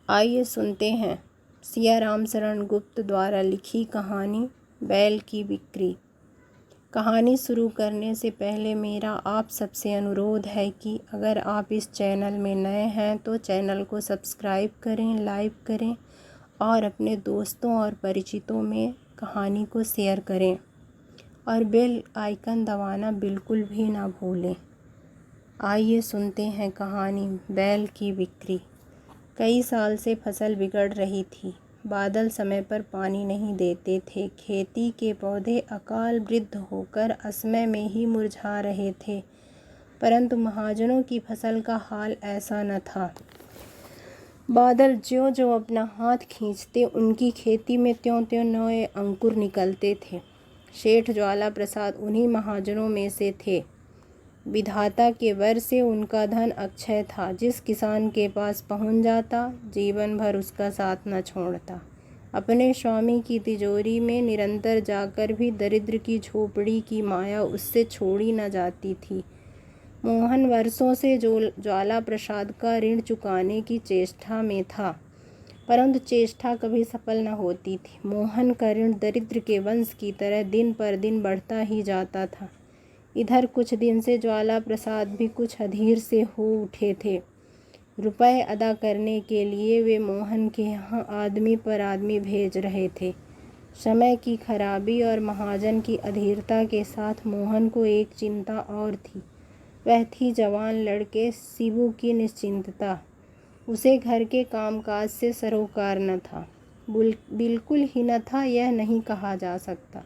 आइए सुनते हैं सिया राम शरण गुप्त द्वारा लिखी कहानी बैल की बिक्री। कहानी शुरू करने से पहले मेरा आप सबसे अनुरोध है कि अगर आप इस चैनल में नए हैं तो चैनल को सब्सक्राइब करें, लाइक करें और अपने दोस्तों और परिचितों में कहानी को शेयर करें और बेल आइकन दबाना बिल्कुल भी ना भूलें। आइए सुनते हैं कहानी बैल की बिक्री। कई साल से फसल बिगड़ रही थी। बादल समय पर पानी नहीं देते थे। खेती के पौधे अकाल वृद्ध होकर असमय में ही मुरझा रहे थे। परंतु महाजनों की फसल का हाल ऐसा न था। बादल ज्यों-ज्यों अपना हाथ खींचते उनकी खेती में त्यों-त्यों नए अंकुर निकलते थे। सेठ ज्वाला प्रसाद उन्हीं महाजनों में से थे। विधाता के वर से उनका धन अक्षय था। जिस किसान के पास पहुंच जाता, जीवन भर उसका साथ न छोड़ता। अपने स्वामी की तिजोरी में निरंतर जाकर भी दरिद्र की झोपड़ी की माया उससे छोड़ी न जाती थी। मोहन वर्षों से ज्वाला प्रसाद का ऋण चुकाने की चेष्टा में था, परंतु चेष्टा कभी सफल न होती थी। मोहन का ऋण दरिद्र के वंश की तरह दिन पर दिन बढ़ता ही जाता था। इधर कुछ दिन से ज्वाला प्रसाद भी कुछ अधीर से हो उठे थे। रुपए अदा करने के लिए वे मोहन के यहाँ आदमी पर आदमी भेज रहे थे। समय की खराबी और महाजन की अधीरता के साथ मोहन को एक चिंता और थी। वह थी जवान लड़के शिबू की निश्चिंतता। उसे घर के कामकाज से सरोकार न था। बिल्कुल ही न था, यह नहीं कहा जा सकता।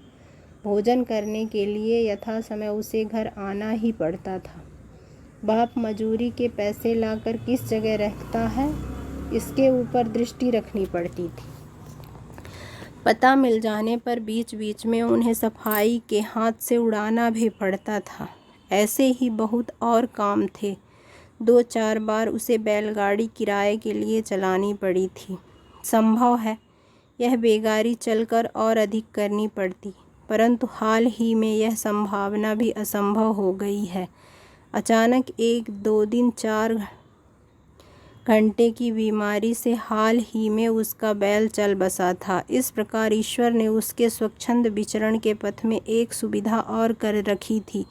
भोजन करने के लिए यथा समय उसे घर आना ही पड़ता था। बाप मजूरी के पैसे लाकर किस जगह रखता है, इसके ऊपर दृष्टि रखनी पड़ती थी। पता मिल जाने पर बीच बीच में उन्हें सफाई के हाथ से उड़ाना भी पड़ता था। ऐसे ही बहुत और काम थे। 2-4 बार उसे बैलगाड़ी किराए के लिए चलानी पड़ी थी। संभव है यह बेगारी चलकर और अधिक करनी पड़ती, परंतु हाल ही में यह संभावना भी असंभव हो गई है। अचानक 1-2 दिन 4 घंटे की बीमारी से हाल ही में उसका बैल चल बसा था। इस प्रकार ईश्वर ने उसके स्वच्छंद विचरण के पथ में एक सुविधा और कर रखी थी।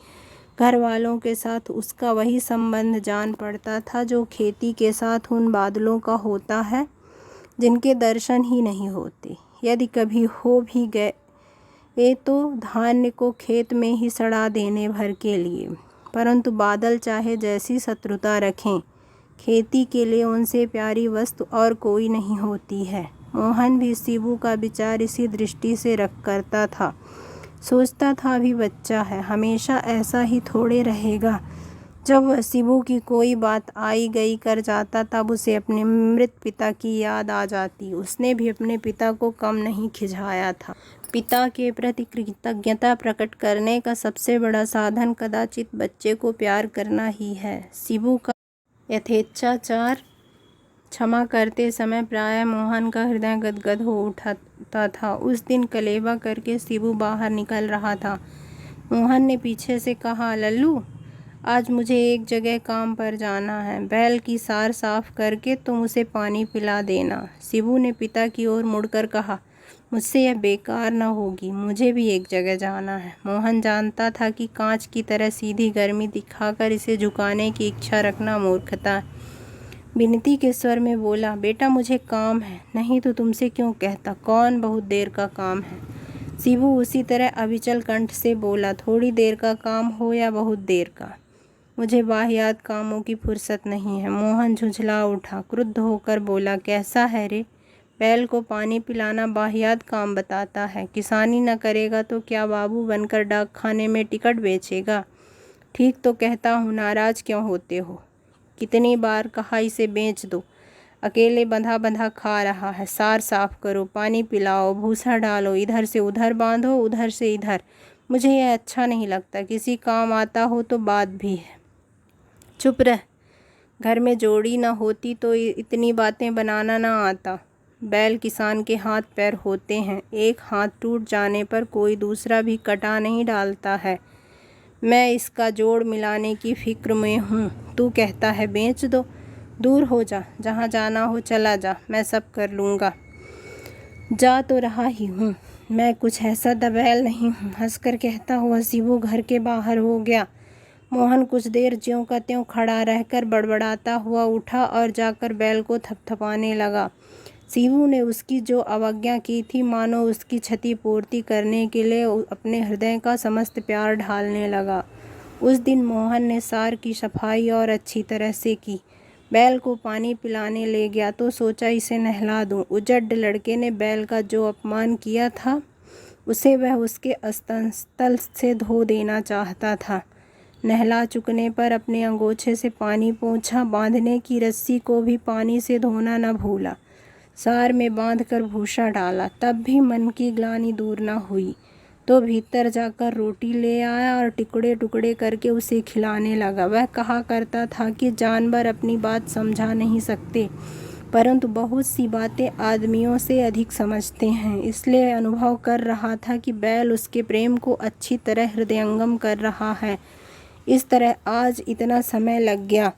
घर वालों के साथ उसका वही संबंध जान पड़ता था जो खेती के साथ उन बादलों का होता है जिनके दर्शन ही नहीं होते। यदि कभी हो भी गए तो धान्य को खेत में ही सड़ा देने भर के लिए। परंतु बादल चाहे जैसी शत्रुता रखें, खेती के लिए उनसे प्यारी वस्तु और कोई नहीं होती है। मोहन भी शिबू का विचार इसी दृष्टि से रख करता था। सोचता था अभी बच्चा है, हमेशा ऐसा ही थोड़े रहेगा। जब वह शिबू की कोई बात आई गई कर जाता तब उसे अपने मृत पिता की याद आ जाती। उसने भी अपने पिता को कम नहीं खिझाया था। पिता के प्रति कृतज्ञता प्रकट करने का सबसे बड़ा साधन कदाचित बच्चे को प्यार करना ही है। शिबू का यथेच्छाचार क्षमा करते समय प्रायः मोहन का हृदय गदगद हो उठता था। उस दिन कलेवा करके शिबू बाहर निकल रहा था। मोहन ने पीछे से कहा, लल्लू, आज मुझे एक जगह काम पर जाना है। बैल की सार साफ करके तुम उसे पानी पिला देना। शिबू ने पिता की ओर मुड़कर कहा, मुझसे यह बेकार न होगी, मुझे भी एक जगह जाना है। मोहन जानता था कि कांच की तरह सीधी गर्मी दिखाकर इसे झुकाने की इच्छा रखना मूर्खता है। विनती के स्वर में बोला, बेटा मुझे काम है, नहीं तो तुमसे क्यों कहता, कौन बहुत देर का काम है। शिबू उसी तरह अविचल कंठ से बोला, थोड़ी देर का काम हो या बहुत देर का, मुझे बाह्यात कामों की फुर्सत नहीं है। मोहन झुंझला उठा, क्रुद्ध होकर बोला, कैसा है रे? बैल को पानी पिलाना बाह्यात काम बताता है? किसानी न करेगा तो क्या बाबू बनकर डाकखाने में टिकट बेचेगा? ठीक तो कहता हूँ, नाराज क्यों होते हो? कितनी बार कहा इसे बेच दो, अकेले बंधा बंधा खा रहा है। सार साफ करो, पानी पिलाओ, भूसा डालो, इधर से उधर बांधो, उधर से इधर। मुझे यह अच्छा नहीं लगता। किसी काम आता हो तो बात भी है। चुप रह। घर में जोड़ी न होती तो इतनी बातें बनाना न आता। बैल किसान के हाथ पैर होते हैं। एक हाथ टूट जाने पर कोई दूसरा भी कटा नहीं डालता है। मैं इसका जोड़ मिलाने की फिक्र में हूँ। तू कहता है बेच दो। दूर हो जा, जहाँ जाना हो चला जा, मैं सब कर लूँगा। जा तो रहा ही हूँ, मैं कुछ ऐसा दबैल नहीं हूँ, हंसकर कहता हुआ शिवू घर के बाहर हो गया। मोहन कुछ देर ज्यों का त्यों खड़ा रहकर बड़बड़ाता हुआ उठा और जाकर बैल को थपथपाने लगा। शिवू ने उसकी जो अवज्ञा की थी, मानो उसकी क्षतिपूर्ति करने के लिए अपने हृदय का समस्त प्यार ढालने लगा। उस दिन मोहन ने सार की सफाई और अच्छी तरह से की। बैल को पानी पिलाने ले गया तो सोचा इसे नहला दूं। उजड्ड लड़के ने बैल का जो अपमान किया था, उसे वह उसके स्तनस्थल से धो देना चाहता था। नहला चुकने पर अपने अंगोछे से पानी पोंछा, बांधने की रस्सी को भी पानी से धोना न भूला। सार में बांधकर भूसा डाला, तब भी मन की ग्लानि दूर न हुई। तो भीतर जाकर रोटी ले आया और टुकड़े टुकड़े करके उसे खिलाने लगा। वह कहा करता था कि जानवर अपनी बात समझा नहीं सकते, परंतु बहुत सी बातें आदमियों से अधिक समझते हैं। इसलिए अनुभव कर रहा था कि बैल उसके प्रेम को अच्छी तरह हृदयंगम कर रहा है। इस तरह आज इतना समय लग गया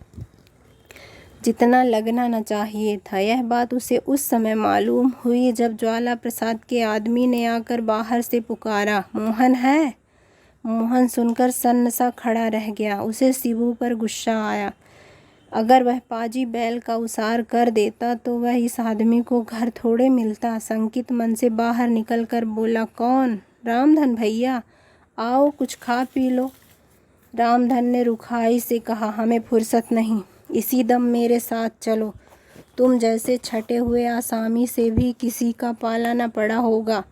जितना लगना न चाहिए था। यह बात उसे उस समय मालूम हुई जब ज्वाला प्रसाद के आदमी ने आकर बाहर से पुकारा, मोहन है? मोहन सुनकर सन्न सा खड़ा रह गया। उसे शिवू पर गुस्सा आया। अगर वह पाजी बैल का उसार कर देता तो वह इस आदमी को घर थोड़े मिलता। संकित मन से बाहर निकलकर बोला, कौन? रामधन भैया, आओ कुछ खा पी लो। रामधन ने रुखाई से कहा, हमें फुर्सत नहीं, इसी दम मेरे साथ चलो। तुम जैसे छटे हुए आसामी से भी किसी का पाला न पड़ा होगा।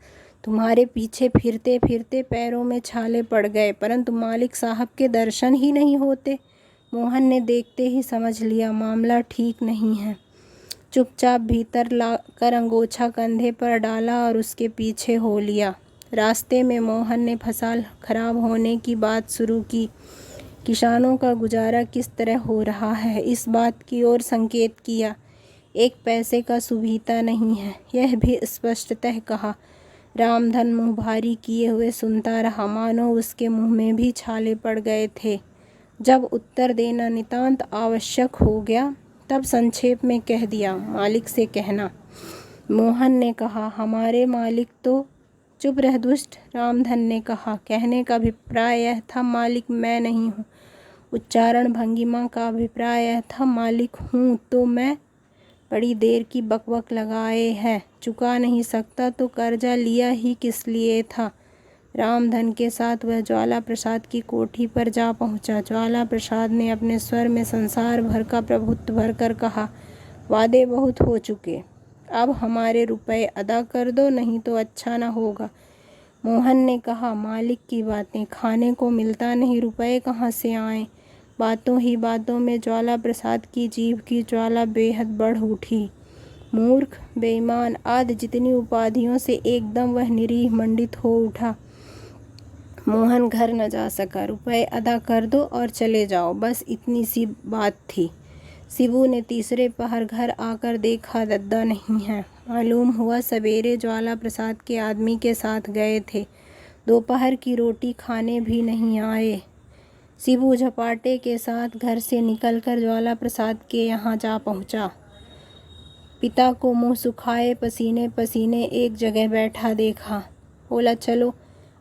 तुम्हारे पीछे फिरते फिरते पैरों में छाले पड़ गए, परंतु मालिक साहब के दर्शन ही नहीं होते। मोहन ने देखते ही समझ लिया मामला ठीक नहीं है। चुपचाप भीतर लाकर अंगोछा कंधे पर डाला और उसके पीछे हो लिया। रास्ते में मोहन ने फसल खराब होने की बात शुरू की। किसानों का गुजारा किस तरह हो रहा है, इस बात की ओर संकेत किया। एक पैसे का सुविधा नहीं है, यह भी स्पष्टतः कहा। रामधन मुँह भारी किए हुए सुनता रहा, मानो उसके मुँह में भी छाले पड़ गए थे। जब उत्तर देना नितांत आवश्यक हो गया, तब संक्षेप में कह दिया, मालिक से कहना। मोहन ने कहा, हमारे मालिक तो। चुप रह दुष्ट, रामधन ने कहा। कहने का अभिप्राय यह था, मालिक मैं नहीं हूँ। उच्चारण भंगिमा का अभिप्राय यह था, मालिक हूँ तो मैं। बड़ी देर की बकबक लगाए है, चुका नहीं सकता तो कर्जा लिया ही किस लिए था। रामधन के साथ वह ज्वाला प्रसाद की कोठी पर जा पहुंचा। ज्वाला प्रसाद ने अपने स्वर में संसार भर का प्रभुत्व भरकर कहा, वादे बहुत हो चुके, अब हमारे रुपए अदा कर दो, नहीं तो अच्छा न होगा। मोहन ने कहा, मालिक की बातें, खाने को मिलता नहीं, रुपए कहाँ से आए। बातों ही बातों में ज्वाला प्रसाद की जीभ की ज्वाला बेहद बढ़ उठी। मूर्ख, बेईमान आदि जितनी उपाधियों से एकदम वह निरीह मंडित हो उठा। मोहन घर न जा सका। रुपए अदा कर दो और चले जाओ, बस इतनी सी बात थी। शिवू ने तीसरे पहर घर आकर देखा, दद्दा नहीं है। मालूम हुआ सवेरे ज्वाला प्रसाद के आदमी के साथ गए थे, दोपहर की रोटी खाने भी नहीं आए। शिवू झपाटे के साथ घर से निकलकर ज्वाला प्रसाद के यहाँ जा पहुँचा। पिता को मुँह सुखाए पसीने पसीने एक जगह बैठा देखा। बोला, चलो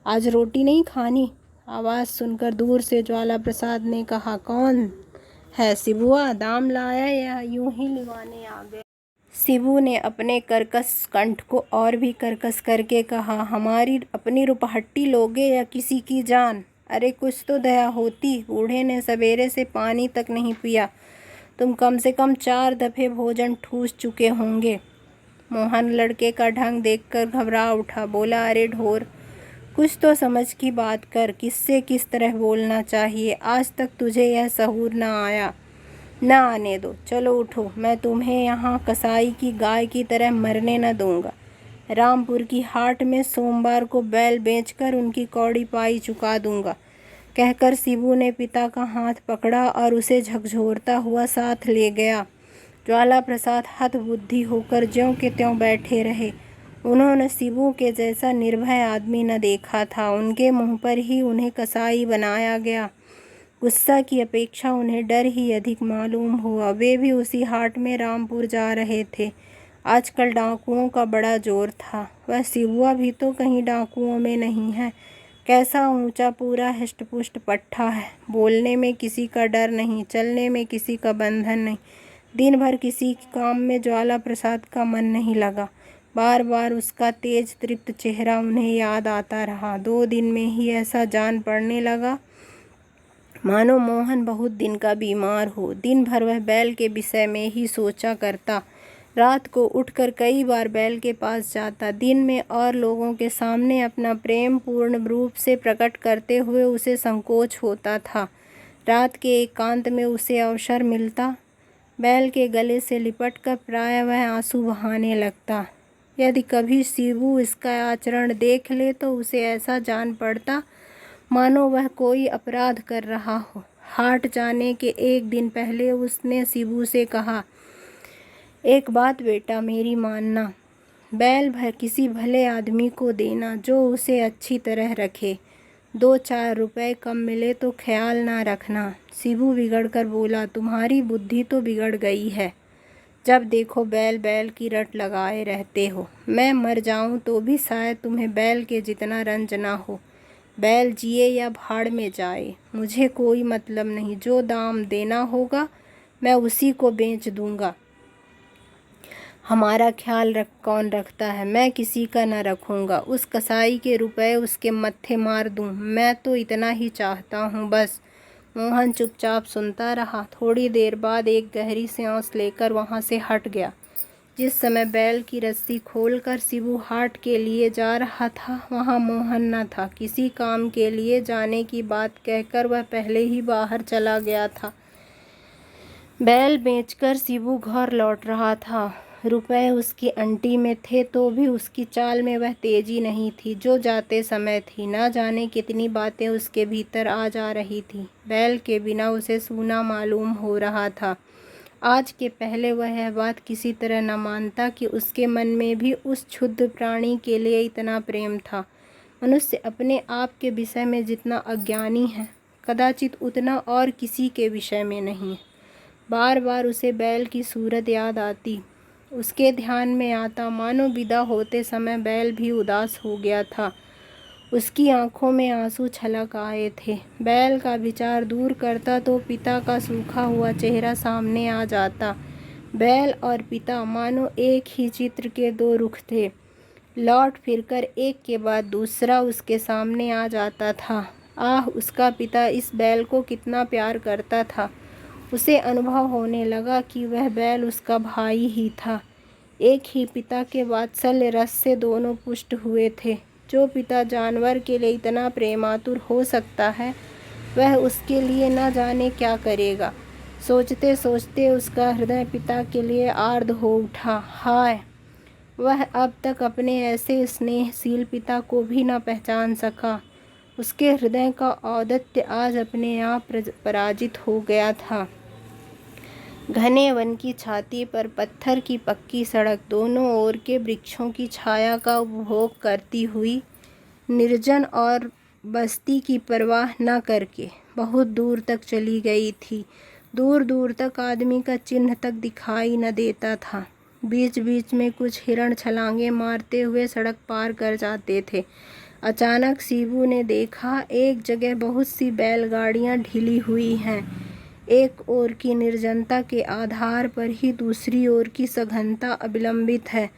आज रोटी नहीं खानी? आवाज़ सुनकर दूर से ज्वाला प्रसाद ने कहा, कौन है? शिबुआ दाम लाया या यूं ही लिवाने आ गए? शिबू ने अपने कर्कश कंठ को और भी कर्कश करके कहा, हमारी अपनी रुपहट्टी लोगे या किसी की जान? अरे कुछ तो दया होती, बूढ़े ने सवेरे से पानी तक नहीं पिया, तुम कम से कम 4 दफ़े भोजन ठूस चुके होंगे। मोहन लड़के का ढंग देखकर घबरा उठा। बोला, अरे ढोर, कुछ तो समझ की बात कर, किससे किस तरह बोलना चाहिए। आज तक तुझे यह सहूर न आया। न आने दो, चलो उठो, मैं तुम्हें यहाँ कसाई की गाय की तरह मरने न दूंगा। रामपुर की हाट में सोमवार को बैल बेचकर उनकी कौड़ी पाई चुका दूंगा। कहकर शिबू ने पिता का हाथ पकड़ा और उसे झकझोरता हुआ साथ ले गया। ज्वाला प्रसाद हतबुद्धि होकर ज्यों के त्यों बैठे रहे। उन्होंने शिबू के जैसा निर्भय आदमी न देखा था। उनके मुंह पर ही उन्हें कसाई बनाया गया। गुस्सा की अपेक्षा उन्हें डर ही अधिक मालूम हुआ। वे भी उसी हाट में रामपुर जा रहे थे। आजकल डाकुओं का बड़ा जोर था। वह सिबुआ भी तो कहीं डाकुओं में नहीं है। कैसा ऊंचा, पूरा हिष्टपुष्ट पट्ठा है। बोलने में किसी का डर नहीं, चलने में किसी का बंधन नहीं। दिन भर किसी काम में ज्वाला प्रसाद का मन नहीं लगा। बार बार उसका तेज तृप्त चेहरा उन्हें याद आता रहा। 2 दिन में ही ऐसा जान पड़ने लगा मानो मोहन बहुत दिन का बीमार हो। दिन भर वह बैल के विषय में ही सोचा करता। रात को उठकर कई बार बैल के पास जाता। दिन में और लोगों के सामने अपना प्रेम पूर्ण रूप से प्रकट करते हुए उसे संकोच होता था। रात के एकांत में उसे अवसर मिलता, बैल के गले से लिपटकर प्रायः वह आंसू बहाने लगता। यदि कभी शिबू इसका आचरण देख ले तो उसे ऐसा जान पड़ता मानो वह कोई अपराध कर रहा हो। हाट जाने के 1 दिन पहले उसने शिबू से कहा, एक बात बेटा मेरी मानना, बैल भर किसी भले आदमी को देना जो उसे अच्छी तरह रखे। 2-4 रुपए कम मिले तो ख्याल ना रखना। शिबू बिगड़कर बोला, तुम्हारी बुद्धि तो बिगड़ गई है। जब देखो बैल बैल की रट लगाए रहते हो। मैं मर जाऊं तो भी शायद तुम्हें बैल के जितना रंज ना हो। बैल जिए या भाड़ में जाए, मुझे कोई मतलब नहीं। जो दाम देना होगा मैं उसी को बेच दूंगा। हमारा ख्याल कौन रखता है? मैं किसी का न रखूंगा। उस कसाई के रुपए उसके मत्थे मार दूं, मैं तो इतना ही चाहता हूँ बस। मोहन चुपचाप सुनता रहा। थोड़ी देर बाद एक गहरी सांस लेकर वहाँ से हट गया। जिस समय बैल की रस्सी खोलकर शिबू हाट के लिए जा रहा था वहाँ मोहन न था। किसी काम के लिए जाने की बात कहकर वह पहले ही बाहर चला गया था। बैल बेचकर शिबू घर लौट रहा था। रुपए उसकी अंटी में थे तो भी उसकी चाल में वह तेजी नहीं थी जो जाते समय थी। न जाने कितनी बातें उसके भीतर आ जा रही थी। बैल के बिना उसे सूना मालूम हो रहा था। आज के पहले वह यह बात किसी तरह न मानता कि उसके मन में भी उस क्षुद्र प्राणी के लिए इतना प्रेम था। मनुष्य अपने आप के विषय में जितना अज्ञानी है, कदाचित उतना और किसी के विषय में नहीं। बार बार उसे बैल की सूरत याद आती। उसके ध्यान में आता मानो विदा होते समय बैल भी उदास हो गया था। उसकी आंखों में आंसू छलक आए थे। बैल का विचार दूर करता तो पिता का सूखा हुआ चेहरा सामने आ जाता। बैल और पिता मानो एक ही चित्र के 2 रुख थे। लौट फिरकर एक के बाद दूसरा उसके सामने आ जाता था। आह, उसका पिता इस बैल को कितना प्यार करता था। उसे अनुभव होने लगा कि वह बैल उसका भाई ही था। एक ही पिता के वात्सल्य रस से दोनों पुष्ट हुए थे। जो पिता जानवर के लिए इतना प्रेमातुर हो सकता है, वह उसके लिए न जाने क्या करेगा। सोचते सोचते उसका हृदय पिता के लिए आर्द्र हो उठा। हाय, वह अब तक अपने ऐसे स्नेहशील पिता को भी न पहचान सका। उसके हृदय का औदत्य आज अपने आप पराजित हो गया था। घने वन की छाती पर पत्थर की पक्की सड़क दोनों ओर के वृक्षों की छाया का उपभोग करती हुई निर्जन और बस्ती की परवाह न करके बहुत दूर तक चली गई थी। दूर दूर तक आदमी का चिन्ह तक दिखाई न देता था। बीच बीच में कुछ हिरण छलांगे मारते हुए सड़क पार कर जाते थे। अचानक शिबू ने देखा एक जगह बहुत सी बैलगाड़ियां ढिली हुई हैं। एक ओर की निर्जनता के आधार पर ही दूसरी ओर की सघनता अवलंबित है।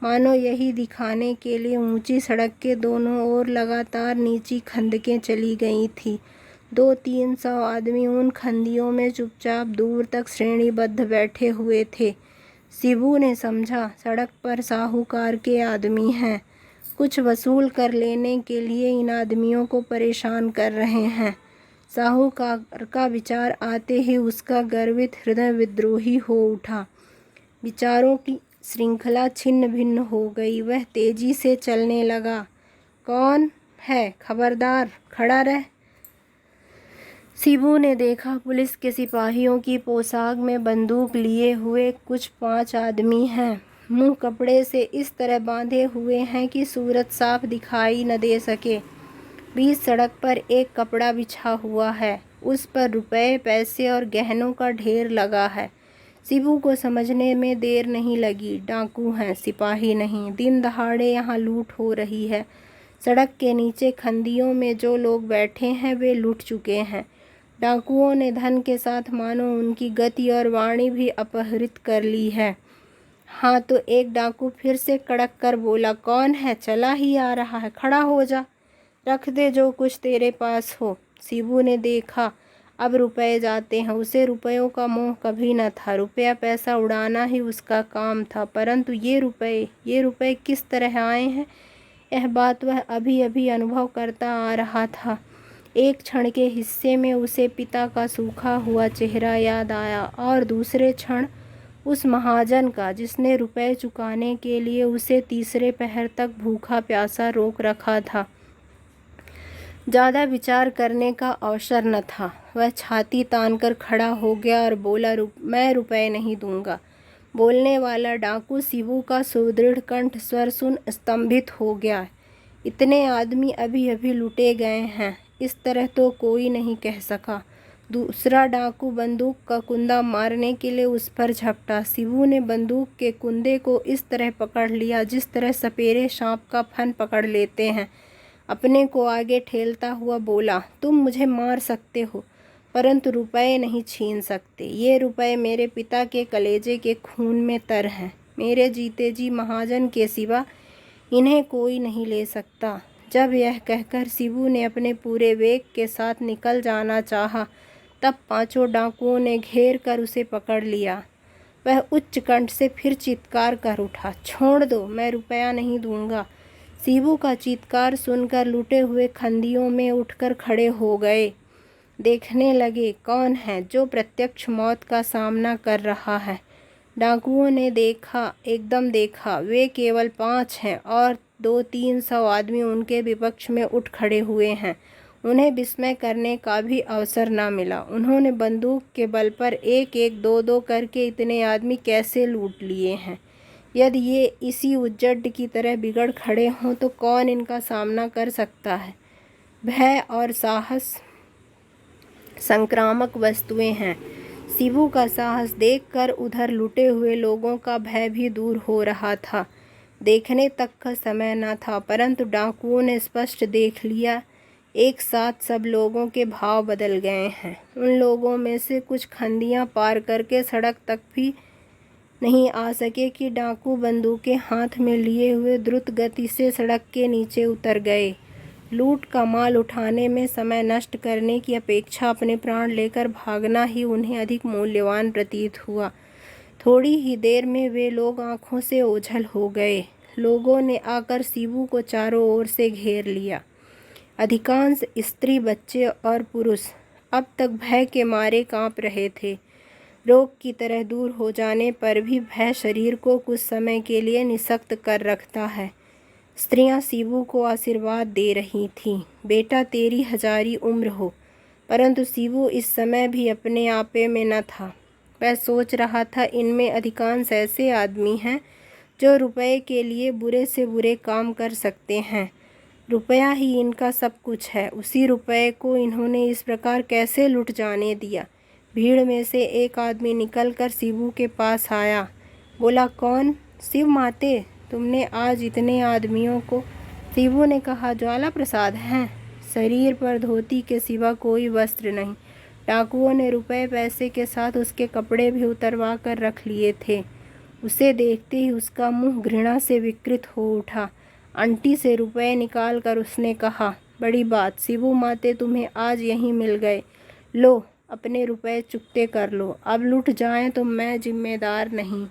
मानो यही दिखाने के लिए ऊंची सड़क के दोनों ओर लगातार नीची खंदकें चली गई थी। 200-300 आदमी उन खंदियों में चुपचाप दूर तक श्रेणीबद्ध बैठे हुए थे। शिबू ने समझा, सड़क पर साहूकार के आदमी हैं। कुछ वसूल कर लेने के लिए इन आदमियों को परेशान कर रहे हैं। साहूकार का विचार आते ही उसका गर्वित हृदय विद्रोही हो उठा। विचारों की श्रृंखला छिन्न भिन्न हो गई। वह तेजी से चलने लगा। कौन है? खबरदार, खड़ा रह। शिबू ने देखा पुलिस के सिपाहियों की पोशाक में बंदूक लिए हुए कुछ 5 आदमी हैं। मुंह कपड़े से इस तरह बांधे हुए हैं कि सूरत साफ दिखाई न दे सके। बीच सड़क पर एक कपड़ा बिछा हुआ है। उस पर रुपए, पैसे और गहनों का ढेर लगा है। शिबू को समझने में देर नहीं लगी। डाकू हैं, सिपाही नहीं। दिन दहाड़े यहाँ लूट हो रही है। सड़क के नीचे खंदियों में जो लोग बैठे हैं वे लूट चुके हैं। डाकुओं ने धन के साथ मानो उनकी गति और वाणी भी अपहरित कर ली है। हाँ, तो एक डाकू फिर से कड़क कर बोला, कौन है? चला ही आ रहा है, खड़ा हो जा, रख दे जो कुछ तेरे पास हो। शिबू ने देखा अब रुपए जाते हैं। उसे रुपयों का मोह कभी न था। रुपया पैसा उड़ाना ही उसका काम था। परंतु ये रुपए किस तरह आए हैं, यह बात वह अभी अभी अनुभव करता आ रहा था। एक क्षण के हिस्से में उसे पिता का सूखा हुआ चेहरा याद आया और दूसरे क्षण उस महाजन का, जिसने रुपए चुकाने के लिए उसे तीसरे पहर तक भूखा प्यासा रोक रखा था। ज़्यादा विचार करने का अवसर न था। वह छाती तानकर खड़ा हो गया और बोला, मैं रुपए नहीं दूंगा। बोलने वाला डाकू शिबू का सुदृढ़ कंठ स्वर सुन स्तंभित हो गया। इतने आदमी अभी अभी लुटे गए हैं, इस तरह तो कोई नहीं कह सका। दूसरा डाकू बंदूक का कुंदा मारने के लिए उस पर झपटा। शिबू ने बंदूक के कुंदे को इस तरह पकड़ लिया जिस तरह सपेरे सांप का फन पकड़ लेते हैं। अपने को आगे ठेलता हुआ बोला, तुम मुझे मार सकते हो परंतु रुपए नहीं छीन सकते। ये रुपए मेरे पिता के कलेजे के खून में तर हैं। मेरे जीते जी महाजन के सिवा इन्हें कोई नहीं ले सकता। जब यह कहकर शिबू ने अपने पूरे वेग के साथ निकल जाना चाहा, तब पांचों डाकुओं ने घेर कर उसे पकड़ लिया। वह उच्च कंठ से फिर चित्कार कर उठा, छोड़ दो, मैं रुपया नहीं दूंगा। शिबू का चित्कार सुनकर लूटे हुए खंदियों में उठकर खड़े हो गए। देखने लगे कौन है जो प्रत्यक्ष मौत का सामना कर रहा है। डाकुओं ने देखा, एकदम देखा, वे केवल 5 हैं और 200-300 आदमी उनके विपक्ष में उठ खड़े हुए हैं। उन्हें विस्मय करने का भी अवसर न मिला। उन्होंने बंदूक के बल पर 1-1, 2-2 करके इतने आदमी कैसे लूट लिए हैं। यदि ये इसी उज्जड की तरह बिगड़ खड़े हों तो कौन इनका सामना कर सकता है। भय और साहस संक्रामक वस्तुएं हैं। शिबू का साहस देखकर उधर लुटे हुए लोगों का भय भी दूर हो रहा था। देखने तक का समय न था, परंतु डाकुओं ने स्पष्ट देख लिया, एक साथ सब लोगों के भाव बदल गए हैं। उन लोगों में से कुछ खंदियां पार करके सड़क तक भी नहीं आ सके कि डाकू बंदूकें हाथ में लिए हुए द्रुत गति से सड़क के नीचे उतर गए। लूट का माल उठाने में समय नष्ट करने की अपेक्षा अपने प्राण लेकर भागना ही उन्हें अधिक मूल्यवान प्रतीत हुआ। थोड़ी ही देर में वे लोग आंखों से ओझल हो गए। लोगों ने आकर शिबू को चारों ओर से घेर लिया। अधिकांश स्त्री, बच्चे और पुरुष अब तक भय के मारे कांप रहे थे। रोग की तरह दूर हो जाने पर भी भय शरीर को कुछ समय के लिए निःशक्त कर रखता है। स्त्रियां शिबू को आशीर्वाद दे रही थीं, बेटा तेरी 1000 उम्र हो। परंतु शिबू इस समय भी अपने आपे में न था। वह सोच रहा था, इनमें अधिकांश ऐसे आदमी हैं जो रुपए के लिए बुरे से बुरे काम कर सकते हैं। रुपया ही इनका सब कुछ है। उसी रुपए को इन्होंने इस प्रकार कैसे लुट जाने दिया। भीड़ में से एक आदमी निकलकर शिबू के पास आया, बोला, कौन? शिव माते, तुमने आज इतने आदमियों को? शिबू ने कहा, ज्वाला प्रसाद हैं। शरीर पर धोती के सिवा कोई वस्त्र नहीं। डाकुओं ने रुपए पैसे के साथ उसके कपड़े भी उतरवा कर रख लिए थे। उसे देखते ही उसका मुंह घृणा से विकृत हो उठा। अंटी से रुपए निकाल कर उसने कहा, बड़ी बात, शिबू माते तुम्हें आज यहीं मिल गए। लो, अपने रुपए चुकते कर लो। अब लुट जाएं तो मैं जिम्मेदार नहीं।